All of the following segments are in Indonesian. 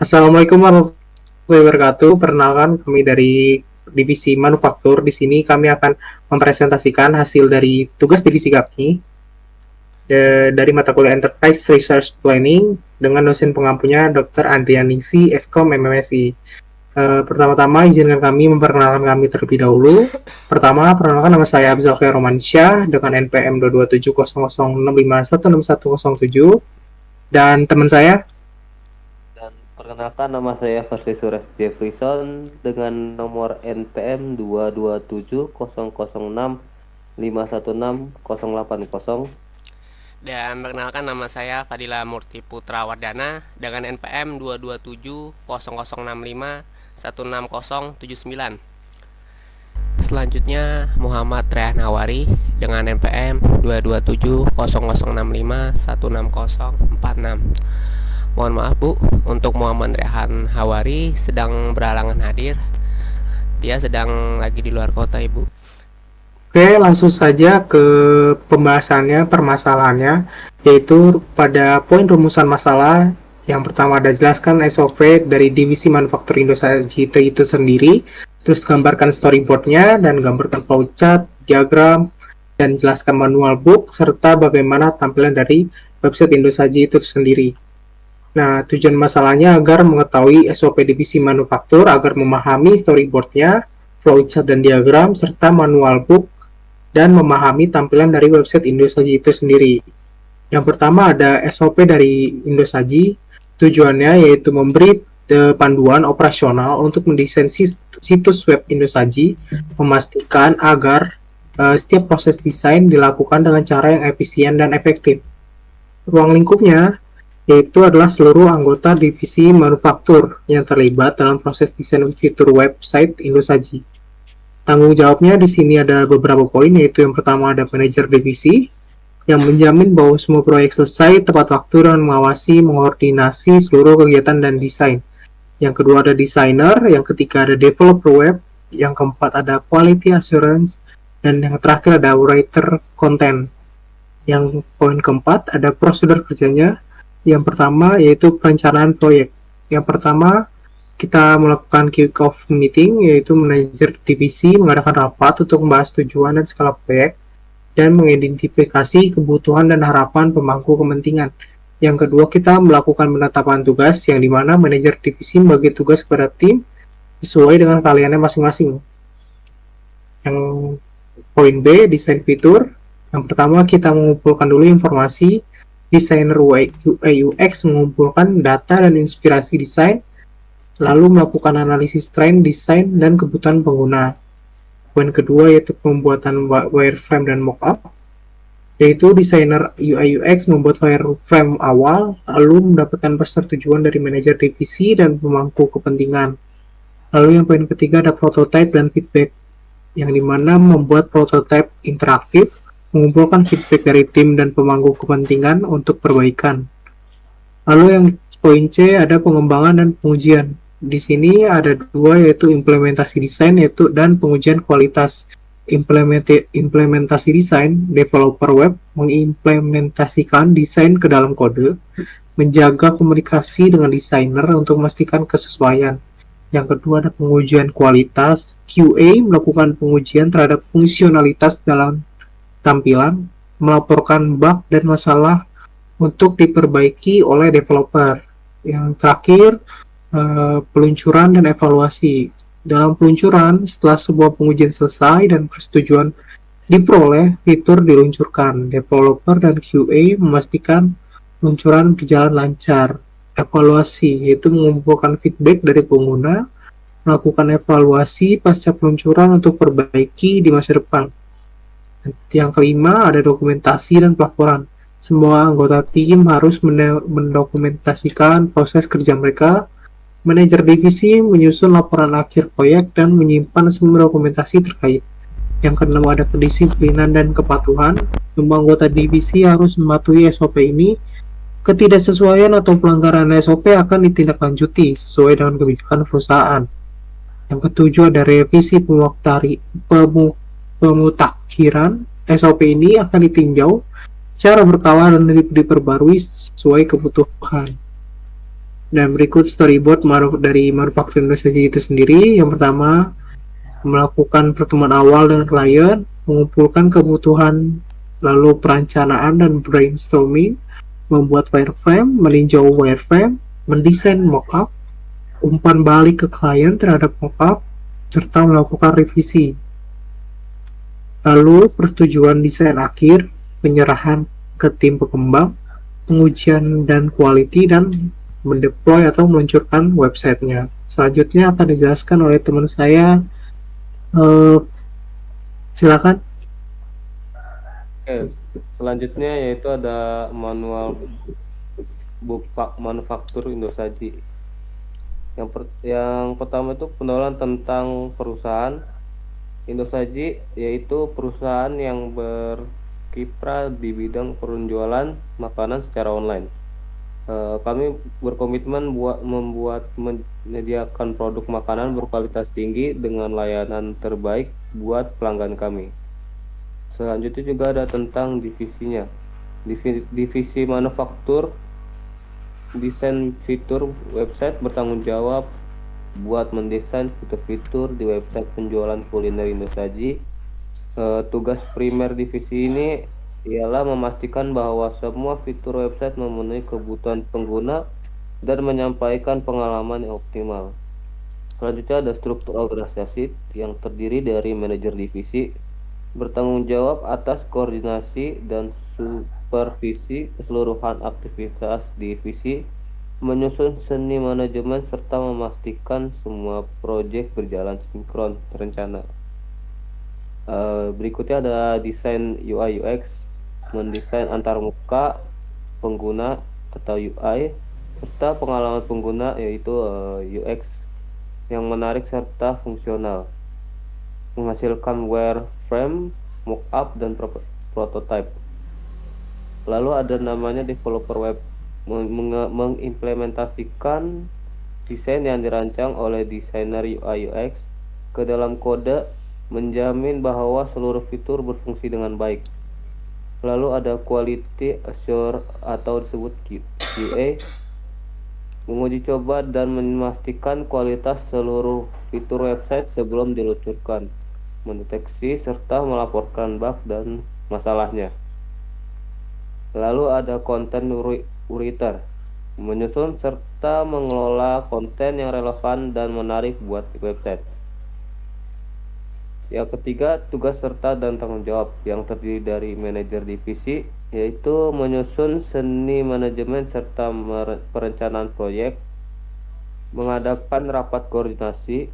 Assalamualaikum warahmatullahi wabarakatuh. Perkenalkan kami dari divisi manufaktur. Di sini kami akan mempresentasikan hasil dari tugas divisi kami dari mata kuliah Enterprise Research Planning dengan dosen pengampunya Dr. Andrian Ningsi, Eskom MMSI. Pertama-tama izinkan kami memperkenalkan kami terlebih dahulu. Pertama, perkenalkan nama saya Abzal Khair Romansyah dengan NPM 2270006516107 dan teman saya. Dan perkenalkan nama saya Fazli Sures Jefferson dengan nomor NPM 22700651608. Dan perkenalkan nama saya Fadila Murti Putra Wardana dengan NPM 2270065160079. Selanjutnya Muhammad Rehan Hawari dengan NPM 2270065160046. Mohon maaf Bu, untuk Muhammad Rehan Hawari sedang berhalangan hadir. Dia sedang lagi di luar kota, Ibu. Oke, langsung saja ke pembahasannya, permasalahannya, yaitu pada poin rumusan masalah. Yang pertama ada jelaskan SOP dari divisi manufaktur Indosaji itu sendiri, terus gambarkan storyboardnya, dan gambarkan flowchart, diagram, dan jelaskan manual book, serta bagaimana tampilan dari website Indosaji itu sendiri. Nah, tujuan masalahnya agar mengetahui SOP divisi manufaktur, agar memahami storyboardnya, flowchart dan diagram, serta manual book, dan memahami tampilan dari website Indosaji itu sendiri. Yang pertama ada SOP dari Indosaji. Tujuannya yaitu memberi panduan operasional untuk mendesain situs web Indosaji, memastikan agar setiap proses desain dilakukan dengan cara yang efisien dan efektif. Ruang lingkupnya yaitu adalah seluruh anggota divisi manufaktur yang terlibat dalam proses desain fitur website Indosaji. Tanggung jawabnya di sini ada beberapa poin, yaitu yang pertama ada manajer divisi yang menjamin bahwa semua proyek selesai tepat waktu dan mengawasi, mengoordinasi seluruh kegiatan dan desain. Yang kedua ada designer, yang ketiga ada developer web, yang keempat ada quality assurance, dan yang terakhir ada writer content. Yang poin keempat ada prosedur kerjanya. Yang pertama yaitu perencanaan proyek. Yang pertama kita melakukan kick-off meeting, yaitu manajer divisi mengadakan rapat untuk membahas tujuan dan skala proyek dan mengidentifikasi kebutuhan dan harapan pemangku kepentingan. Yang kedua, kita melakukan penetapan tugas, yang dimana manajer divisi membagi tugas kepada tim sesuai dengan keahliannya masing-masing. Yang poin B, desain fitur. Yang pertama, kita mengumpulkan dulu informasi. Desainer UI UX mengumpulkan data dan inspirasi desain, lalu melakukan analisis tren, desain, dan kebutuhan pengguna. Poin kedua yaitu pembuatan wireframe dan mockup, yaitu desainer UI UX membuat wireframe awal, lalu mendapatkan persetujuan dari manajer divisi dan pemangku kepentingan. Lalu yang poin ketiga ada prototype dan feedback, yang dimana membuat prototype interaktif, mengumpulkan feedback dari tim dan pemangku kepentingan untuk perbaikan. Lalu yang poin C ada pengembangan dan pengujian. Di sini ada dua, yaitu implementasi desain dan pengujian kualitas. Implementasi desain, developer web mengimplementasikan desain ke dalam kode, menjaga komunikasi dengan desainer untuk memastikan kesesuaian. Yang kedua ada pengujian kualitas, QA melakukan pengujian terhadap fungsionalitas dalam tampilan, melaporkan bug dan masalah untuk diperbaiki oleh developer. Yang terakhir, peluncuran dan evaluasi. Dalam peluncuran, setelah sebuah pengujian selesai dan persetujuan diperoleh, fitur diluncurkan. Developer dan QA memastikan peluncuran berjalan lancar. Evaluasi yaitu mengumpulkan feedback dari pengguna, melakukan evaluasi pasca peluncuran untuk perbaiki di masa depan. Yang kelima ada dokumentasi dan pelaporan. Semua anggota tim harus mendokumentasikan proses kerja mereka. Manajer divisi menyusun laporan akhir proyek dan menyimpan semua dokumentasi terkait. Yang keenam ada kedisiplinan dan kepatuhan. Semua anggota divisi harus mematuhi SOP ini. Ketidaksesuaian atau pelanggaran SOP akan ditindaklanjuti sesuai dengan kebijakan perusahaan. Yang ketujuh ada revisi pemutakhiran. SOP ini akan ditinjau secara berkala dan diperbarui sesuai kebutuhan. Dan berikut storyboard dari manufaktur Indonesia itu sendiri. Yang pertama, melakukan pertemuan awal dengan klien, mengumpulkan kebutuhan, lalu perencanaan dan brainstorming, membuat wireframe, meninjau wireframe, mendesain mockup, umpan balik ke klien terhadap mockup, serta melakukan revisi. Lalu persetujuan desain akhir, penyerahan ke tim pengembang, pengujian dan quality, dan mendeploy atau meluncurkan websitenya. Selanjutnya akan dijelaskan oleh teman saya. Silakan. Oke, selanjutnya yaitu ada manual manufaktur Indosaji. Yang pertama itu pendahuluan tentang perusahaan. Indosaji yaitu perusahaan yang berkiprah di bidang penjualan makanan secara online. Kami berkomitmen menyediakan produk makanan berkualitas tinggi dengan layanan terbaik buat pelanggan kami. Selanjutnya juga ada tentang divisinya. Divisi manufaktur, desain fitur website bertanggung jawab buat mendesain fitur-fitur di website penjualan kuliner Indosaji. Tugas primer divisi ini ialah memastikan bahwa semua fitur website memenuhi kebutuhan pengguna dan menyampaikan pengalaman yang optimal. Selanjutnya ada struktur organisasi yang terdiri dari manajer divisi, bertanggung jawab atas koordinasi dan supervisi keseluruhan aktivitas divisi, menyusun seni manajemen, serta memastikan semua proyek berjalan sinkron terencana. Berikutnya ada desain UI UX, mendesain antarmuka pengguna atau UI, serta pengalaman pengguna yaitu UX yang menarik serta fungsional, menghasilkan wireframe, mockup, dan prototype. Lalu ada namanya developer web, mengimplementasikan desain yang dirancang oleh desainer UI UX ke dalam kode, menjamin bahwa seluruh fitur berfungsi dengan baik. Lalu ada quality assure atau disebut QA, menguji coba dan memastikan kualitas seluruh fitur website sebelum diluncurkan, mendeteksi serta melaporkan bug dan masalahnya. Lalu ada content writer, menyusun serta mengelola konten yang relevan dan menarik buat website. Yang ketiga, tugas serta dan tanggung jawab yang terdiri dari manajer divisi, yaitu menyusun seni manajemen serta perencanaan proyek, mengadakan rapat koordinasi,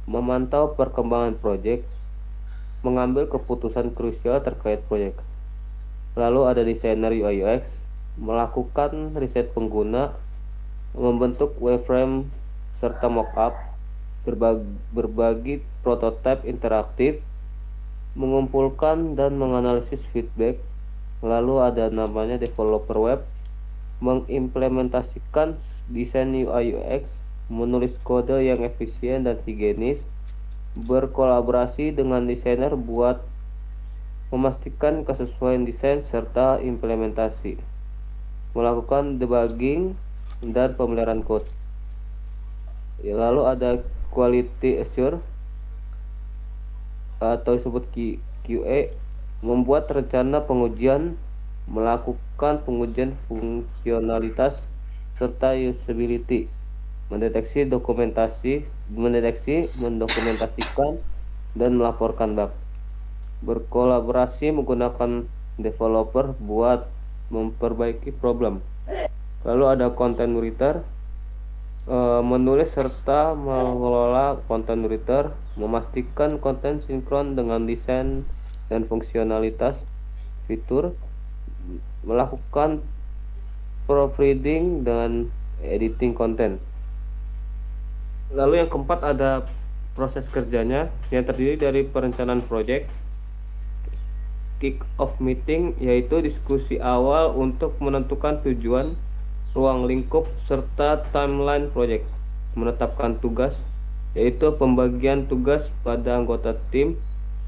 memantau perkembangan proyek, mengambil keputusan krusial terkait proyek. Lalu ada desainer UI UX, melakukan riset pengguna, membentuk wireframe serta mockup, berbagi prototipe interaktif, mengumpulkan dan menganalisis feedback. Lalu ada namanya developer web, mengimplementasikan desain UI UX, menulis kode yang efisien dan higienis, berkolaborasi dengan desainer buat memastikan kesesuaian desain serta implementasi, melakukan debugging dan pemeliharaan code. Lalu ada quality assure atau disebut QA, membuat rencana pengujian, melakukan pengujian fungsionalitas serta usability, mendokumentasikan dan melaporkan bug, berkolaborasi menggunakan developer buat memperbaiki problem. Lalu ada content writer, menulis serta mengelola konten writer, memastikan konten sinkron dengan desain dan fungsionalitas fitur, melakukan proofreading dan editing konten. Lalu yang keempat ada proses kerjanya yang terdiri dari perencanaan project, kick off meeting yaitu diskusi awal untuk menentukan tujuan, ruang lingkup, serta timeline proyek, menetapkan tugas, yaitu pembagian tugas pada anggota tim,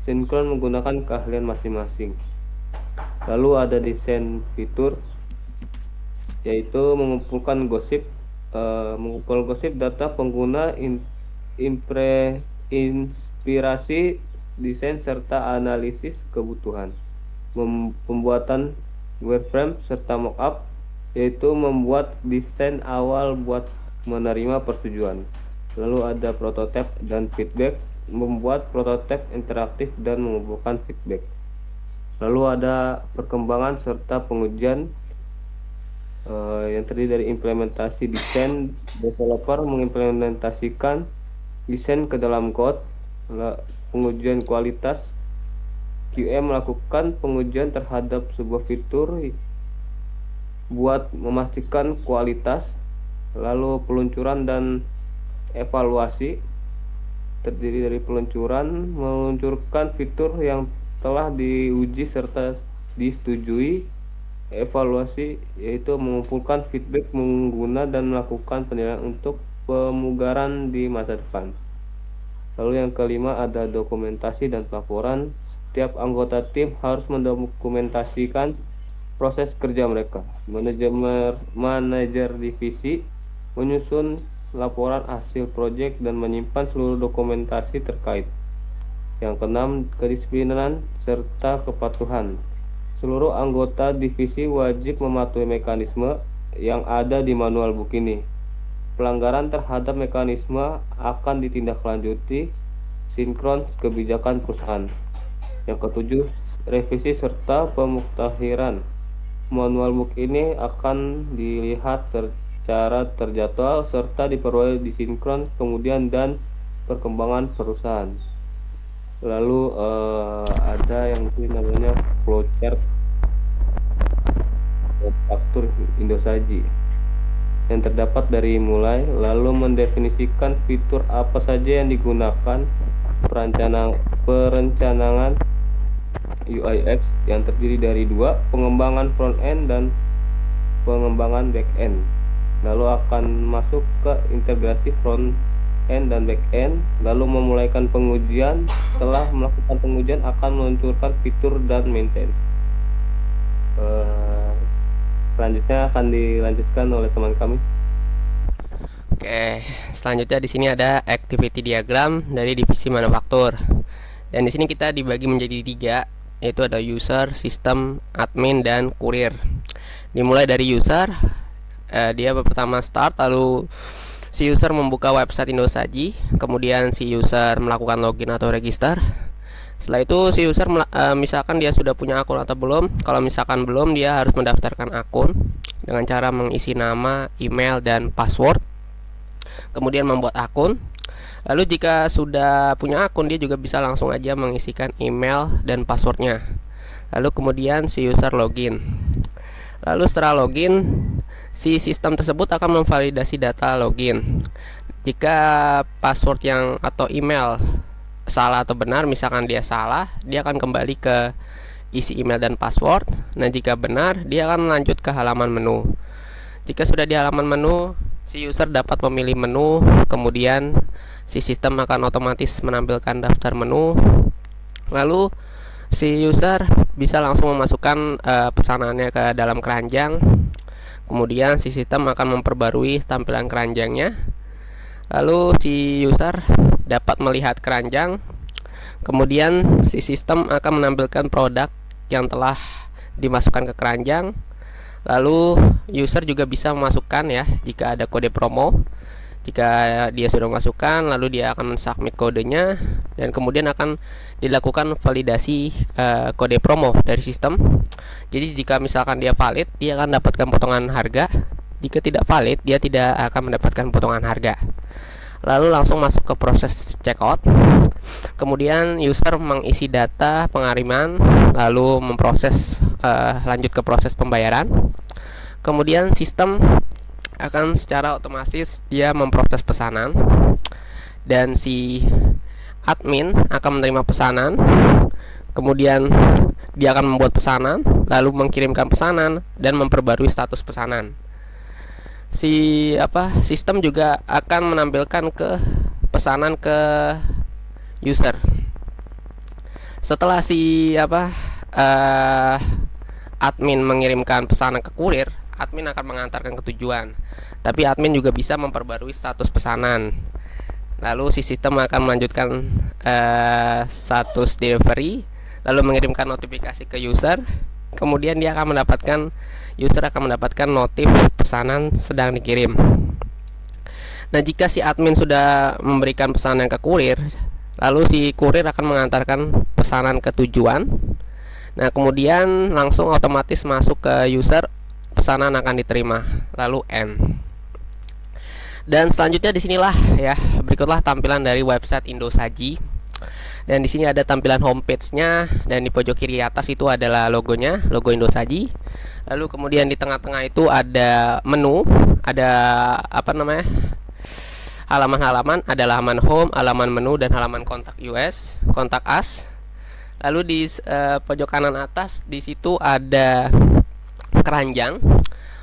sinkron menggunakan keahlian masing-masing. Lalu ada desain fitur, yaitu mengumpulkan gosip mengumpul gosip data pengguna, inspirasi desain serta analisis kebutuhan, pembuatan wireframe serta mockup, yaitu membuat desain awal buat menerima persetujuan. Lalu ada prototipe dan feedback, membuat prototipe interaktif dan mengumpulkan feedback. Lalu ada perkembangan serta pengujian, yang terdiri dari implementasi desain, developer mengimplementasikan desain ke dalam code, pengujian kualitas, QA melakukan pengujian terhadap sebuah fitur buat memastikan kualitas, lalu peluncuran dan evaluasi, terdiri dari peluncuran, meluncurkan fitur yang telah diuji serta disetujui, evaluasi yaitu mengumpulkan feedback pengguna dan melakukan penilaian untuk pemugaran di masa depan. Lalu yang kelima ada dokumentasi dan laporan. Setiap anggota tim harus mendokumentasikan proses kerja mereka. Manajer divisi menyusun laporan hasil proyek dan menyimpan seluruh dokumentasi terkait. Yang keenam, kedisiplinan serta kepatuhan. Seluruh anggota divisi wajib mematuhi mekanisme yang ada di manual book ini. Pelanggaran terhadap mekanisme akan ditindaklanjuti sinkron kebijakan perusahaan. Yang ketujuh, revisi serta pemuktahiran. Manual book ini akan dilihat secara terjadwal serta diperoleh disinkron kemudian dan perkembangan perusahaan. Lalu ada yang namanya flowchart manufaktur Indosagi yang terdapat dari mulai, lalu mendefinisikan fitur apa saja yang digunakan, perencanaan UI/UX yang terdiri dari dua, pengembangan front end dan pengembangan back end. Lalu akan masuk ke integrasi front end dan back end, lalu memulaikan pengujian. Setelah melakukan pengujian akan meluncurkan fitur dan maintenance. Selanjutnya akan dilanjutkan oleh teman kami. Oke, selanjutnya di sini ada activity diagram dari divisi manufaktur. Dan di sini kita dibagi menjadi 3, yaitu ada user, sistem, admin, dan kurir. Dimulai dari user, dia pertama start, lalu si user membuka website Indosagi, kemudian si user melakukan login atau register. Setelah itu si user misalkan dia sudah punya akun atau belum. Kalau misalkan belum, dia harus mendaftarkan akun dengan cara mengisi nama, email, dan password, kemudian membuat akun. Lalu jika sudah punya akun, dia juga bisa langsung aja mengisikan email dan passwordnya. Lalu kemudian si user login. Lalu setelah login, si sistem tersebut akan memvalidasi data login. Jika password atau email salah atau benar, misalkan dia salah, dia akan kembali ke isi email dan password. Nah, jika benar, dia akan lanjut ke halaman menu. Jika sudah di halaman menu, si user dapat memilih menu, kemudian si sistem akan otomatis menampilkan daftar menu. Lalu si user bisa langsung memasukkan pesanannya ke dalam keranjang. Kemudian si sistem akan memperbarui tampilan keranjangnya. Lalu si user dapat melihat keranjang. Kemudian si sistem akan menampilkan produk yang telah dimasukkan ke keranjang. Lalu user juga bisa memasukkan jika ada kode promo. Jika dia sudah masukkan, lalu dia akan submit kodenya dan kemudian akan dilakukan validasi kode promo dari sistem. Jadi jika misalkan dia valid, dia akan mendapatkan potongan harga. Jika tidak valid, dia tidak akan mendapatkan potongan harga. Lalu langsung masuk ke proses checkout. Kemudian user mengisi data pengiriman, lalu memproses lanjut ke proses pembayaran. Kemudian sistem akan secara otomatis dia memproses pesanan, dan si admin akan menerima pesanan. Kemudian dia akan membuat pesanan, lalu mengirimkan pesanan dan memperbarui status pesanan. Sistem juga akan menampilkan pesanan ke user. Setelah si admin mengirimkan pesanan ke kurir, admin akan mengantarkan ke tujuan, tapi admin juga bisa memperbarui status pesanan. Lalu si sistem akan melanjutkan status delivery, lalu mengirimkan notifikasi ke user. Kemudian user akan mendapatkan notif pesanan sedang dikirim. Nah, jika si admin sudah memberikan pesanan ke kurir, lalu si kurir akan mengantarkan pesanan ke tujuan. Nah, kemudian langsung otomatis masuk ke user, pesanan akan diterima. Lalu end. Dan selanjutnya disinilah ya, berikutlah tampilan dari website Indosagi. Dan di sini ada tampilan homepage-nya, dan di pojok kiri atas itu adalah logonya, logo Indosagi. Lalu kemudian di tengah-tengah itu ada menu, ada halaman-halaman, ada halaman home, halaman menu, dan halaman kontak us. Lalu di pojok kanan atas di situ ada keranjang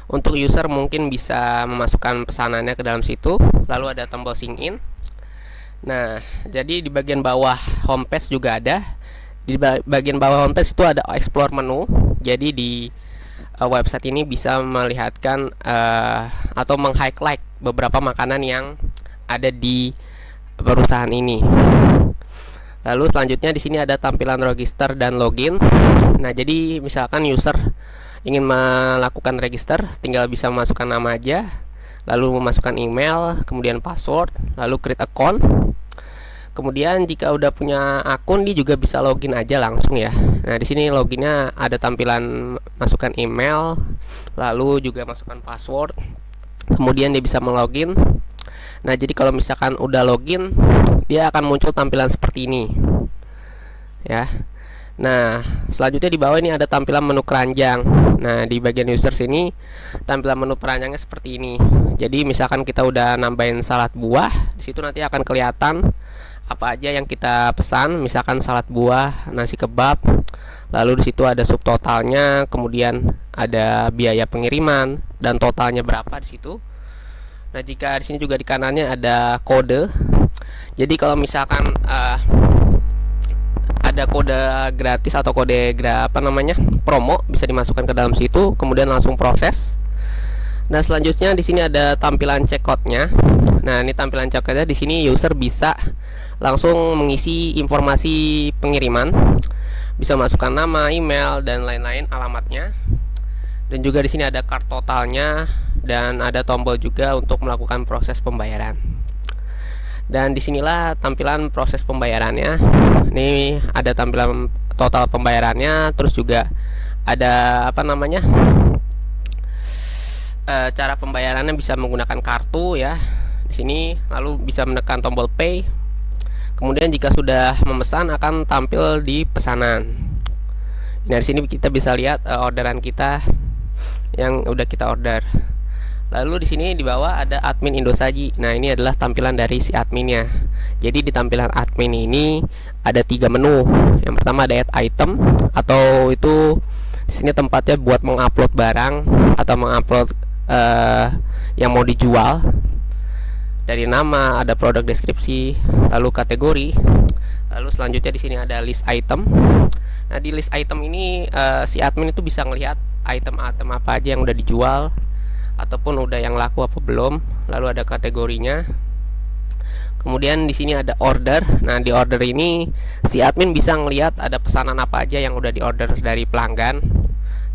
untuk user mungkin bisa memasukkan pesanannya ke dalam situ. Lalu ada tombol sign in. Nah, jadi di bagian bawah homepage juga ada. Di bagian bawah homepage itu ada explore menu. Jadi di website ini bisa melihatkan atau meng-highlight beberapa makanan yang ada di perusahaan ini. Lalu selanjutnya di sini ada tampilan register dan login. Nah, jadi misalkan user ingin melakukan register, tinggal bisa memasukkan nama aja, lalu memasukkan email, kemudian password, lalu create account. Kemudian jika udah punya akun, dia juga bisa login aja langsung ya. Nah, di sini loginnya ada tampilan masukkan email, lalu juga masukkan password. Kemudian dia bisa melogin. Nah, jadi kalau misalkan udah login, dia akan muncul tampilan seperti ini. Ya. Nah, selanjutnya di bawah ini ada tampilan menu keranjang. Nah, di bagian user sini tampilan menu keranjangnya seperti ini. Jadi misalkan kita udah nambahin salad buah, di situ nanti akan kelihatan apa aja yang kita pesan, misalkan salad buah, nasi kebab. Lalu di situ ada subtotalnya, kemudian ada biaya pengiriman dan totalnya berapa di situ. Nah, jika di sini juga di kanannya ada kode. Jadi kalau misalkan ada kode gratis atau kode promo, bisa dimasukkan ke dalam situ, kemudian langsung proses. Nah, selanjutnya di sini ada tampilan checkout-nya. Nah, ini tampilan checkout-nya. Di sini user bisa langsung mengisi informasi pengiriman, bisa masukkan nama, email, dan lain-lain, alamatnya. Dan juga di sini ada card totalnya, dan ada tombol juga untuk melakukan proses pembayaran. Dan disinilah tampilan proses pembayarannya. Ini ada tampilan total pembayarannya, terus juga ada cara pembayarannya bisa menggunakan kartu ya. Di sini lalu bisa menekan tombol pay. Kemudian jika sudah memesan akan tampil di pesanan. Nah, di sini kita bisa lihat orderan kita yang udah kita order. Lalu di sini di bawah ada admin Indosagi. Nah, ini adalah tampilan dari si adminnya. Jadi di tampilan admin ini ada 3 menu. Yang pertama ada add item, atau itu di sini tempatnya buat mengupload barang atau mengupload yang mau dijual. Dari nama, ada produk deskripsi, lalu kategori. Lalu selanjutnya di sini ada list item. Nah, di list item ini si admin itu bisa ngelihat item-item apa aja yang udah dijual ataupun udah yang laku apa belum. Lalu ada kategorinya. Kemudian di sini ada order. Nah, di order ini si admin bisa ngelihat ada pesanan apa aja yang udah diorder dari pelanggan.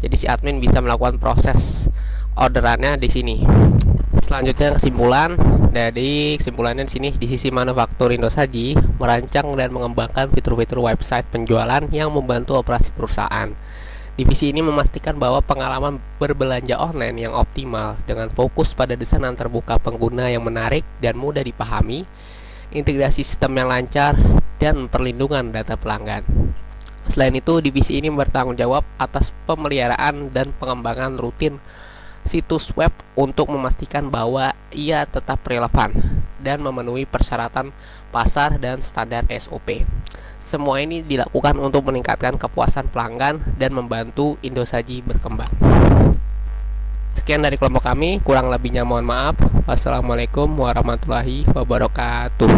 Jadi si admin bisa melakukan proses orderannya di sini. Selanjutnya kesimpulan. Dari kesimpulannya di sini, di sisi manufaktur Indosagi merancang dan mengembangkan fitur-fitur website penjualan yang membantu operasi perusahaan. Divisi ini memastikan bahwa pengalaman berbelanja online yang optimal dengan fokus pada desain terbuka pengguna yang menarik dan mudah dipahami, integrasi sistem yang lancar, dan perlindungan data pelanggan. Selain itu, divisi ini bertanggung jawab atas pemeliharaan dan pengembangan rutin situs web untuk memastikan bahwa ia tetap relevan dan memenuhi persyaratan pasar dan standar SOP. Semua ini dilakukan untuk meningkatkan kepuasan pelanggan dan membantu Indosagi berkembang. Sekian dari kelompok kami, kurang lebihnya mohon maaf. Wassalamualaikum warahmatullahi wabarakatuh.